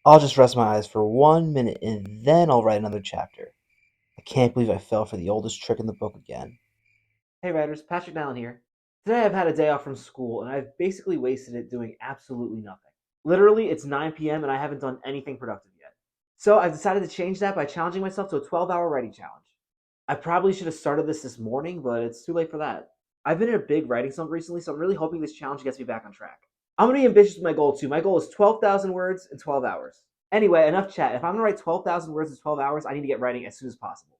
I'll just rest my eyes for 1 minute and then I'll write another chapter. I can't believe I fell for the oldest trick in the book again. Hey writers, Patrick Allen here. Today I've had a day off from school and I've basically wasted it doing absolutely nothing. Literally, it's 9 p.m. and I haven't done anything productive yet. So I've decided to change that by challenging myself to a 12-hour writing challenge. I probably should have started this morning, but it's too late for that. I've been in a big writing slump recently, so I'm really hoping this challenge gets me back on track. I'm gonna be ambitious with my goal too. My goal is 12,000 words in 12 hours. Anyway, enough chat. If I'm gonna write 12,000 words in 12 hours, I need to get writing as soon as possible.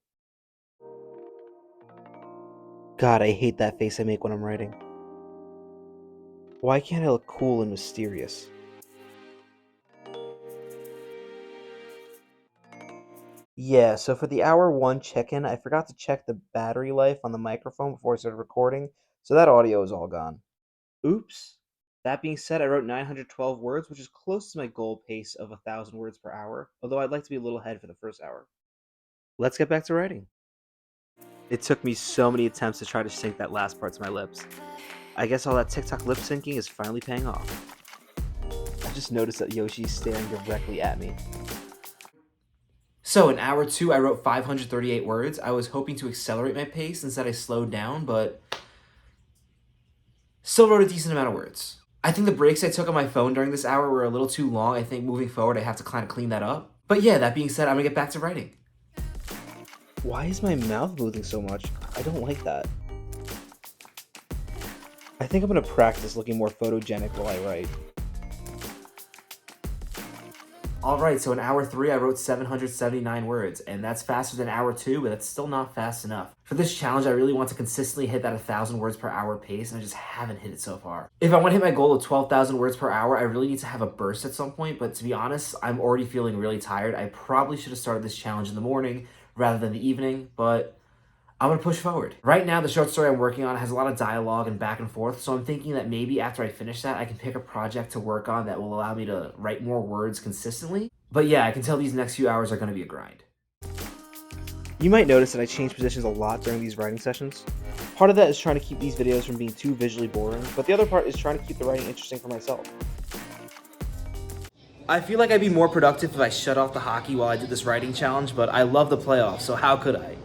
God, I hate that face I make when I'm writing. Why can't I look cool and mysterious? Yeah, so for the hour one check-in, I forgot to check the battery life on the microphone before I started recording, so that audio is all gone. Oops. That being said, I wrote 912 words, which is close to my goal pace of 1,000 words per hour, although I'd like to be a little ahead for the first hour. Let's get back to writing. It took me so many attempts to try to sync that last part to my lips. I guess all that TikTok lip syncing is finally paying off. I just noticed that Yoshi's staring directly at me. So in hour two, I wrote 538 words. I was hoping to accelerate my pace. Instead, I slowed down, but still wrote a decent amount of words. I think the breaks I took on my phone during this hour were a little too long. I think moving forward, I have to kind of clean that up. But yeah, that being said, I'm gonna get back to writing. Why is my mouth moving so much? I don't like that. I think I'm gonna practice looking more photogenic while I write. Alright, so in hour three, I wrote 779 words, and that's faster than hour two, but that's still not fast enough. For this challenge, I really want to consistently hit that 1,000 words per hour pace, and I just haven't hit it so far. If I want to hit my goal of 12,000 words per hour, I really need to have a burst at some point, but to be honest, I'm already feeling really tired. I probably should have started this challenge in the morning rather than the evening, but I'm gonna push forward. Right now, the short story I'm working on has a lot of dialogue and back and forth, so I'm thinking that maybe after I finish that, I can pick a project to work on that will allow me to write more words consistently. But yeah, I can tell these next few hours are gonna be a grind. You might notice that I change positions a lot during these writing sessions. Part of that is trying to keep these videos from being too visually boring, but the other part is trying to keep the writing interesting for myself. I feel like I'd be more productive if I shut off the hockey while I did this writing challenge, but I love the playoffs, so how could I?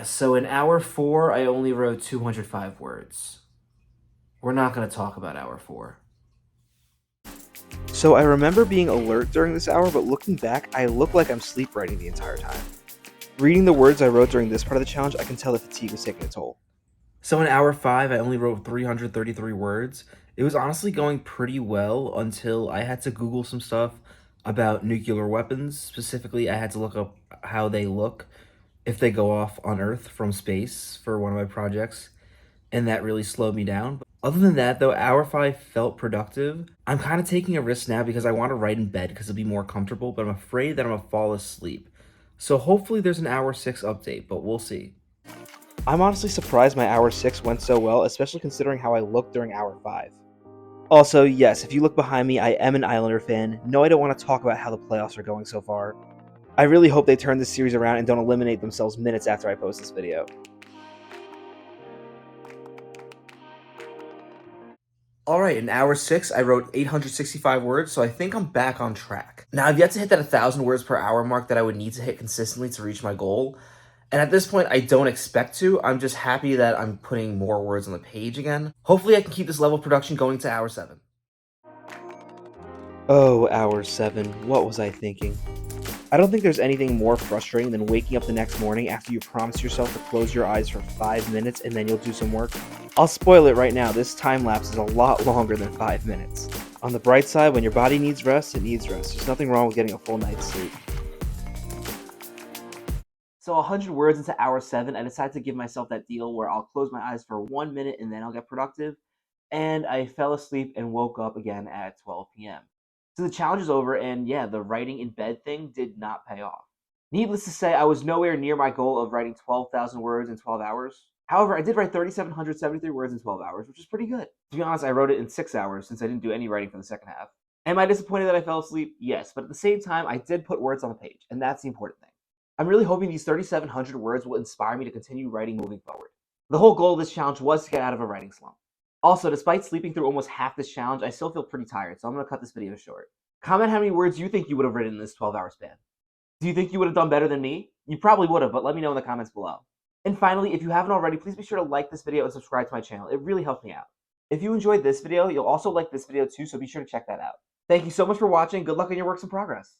So in hour four, I only wrote 205 words. We're not going to talk about hour four. So I remember being alert during this hour, but looking back, I look like I'm sleep writing the entire time. Reading the words I wrote during this part of the challenge, I can tell the fatigue was taking a toll. So in hour five, I only wrote 333 words. It was honestly going pretty well until I had to Google some stuff about nuclear weapons. Specifically, I had to look up how they look if they go off on Earth from space for one of my projects, and that really slowed me down. But other than that, though, hour five felt productive. I'm kind of taking a risk now because I want to write in bed because it'll be more comfortable, but I'm afraid that I'm gonna fall asleep. So hopefully there's an hour six update, but we'll see. I'm honestly surprised my hour six went so well, especially considering how I looked during hour five. Also, yes, if you look behind me, I am an Islander fan. No, I don't want to talk about how the playoffs are going so far. I really hope they turn this series around and don't eliminate themselves minutes after I post this video. Alright, in hour six, I wrote 865 words, so I think I'm back on track. Now, I've yet to hit that 1,000 words per hour mark that I would need to hit consistently to reach my goal. And at this point, I don't expect to. I'm just happy that I'm putting more words on the page again. Hopefully, I can keep this level of production going to hour seven. Oh, hour seven. What was I thinking? I don't think there's anything more frustrating than waking up the next morning after you promise yourself to close your eyes for 5 minutes and then you'll do some work. I'll spoil it right now, this time lapse is a lot longer than 5 minutes. On the bright side, when your body needs rest, it needs rest. There's nothing wrong with getting a full night's sleep. So 100 words into hour 7, I decided to give myself that deal where I'll close my eyes for 1 minute and then I'll get productive. And I fell asleep and woke up again at 12 p.m. So the challenge is over, and yeah, the writing in bed thing did not pay off. Needless to say, I was nowhere near my goal of writing 12,000 words in 12 hours. However, I did write 3,773 words in 12 hours, which is pretty good. To be honest, I wrote it in 6 hours since I didn't do any writing for the second half. Am I disappointed that I fell asleep? Yes, but at the same time, I did put words on the page, and that's the important thing. I'm really hoping these 3,700 words will inspire me to continue writing moving forward. The whole goal of this challenge was to get out of a writing slump. Also, despite sleeping through almost half this challenge, I still feel pretty tired, so I'm going to cut this video short. Comment how many words you think you would have written in this 12-hour span. Do you think you would have done better than me? You probably would have, but let me know in the comments below. And finally, if you haven't already, please be sure to like this video and subscribe to my channel. It really helps me out. If you enjoyed this video, you'll also like this video too, so be sure to check that out. Thank you so much for watching. Good luck on your works in progress.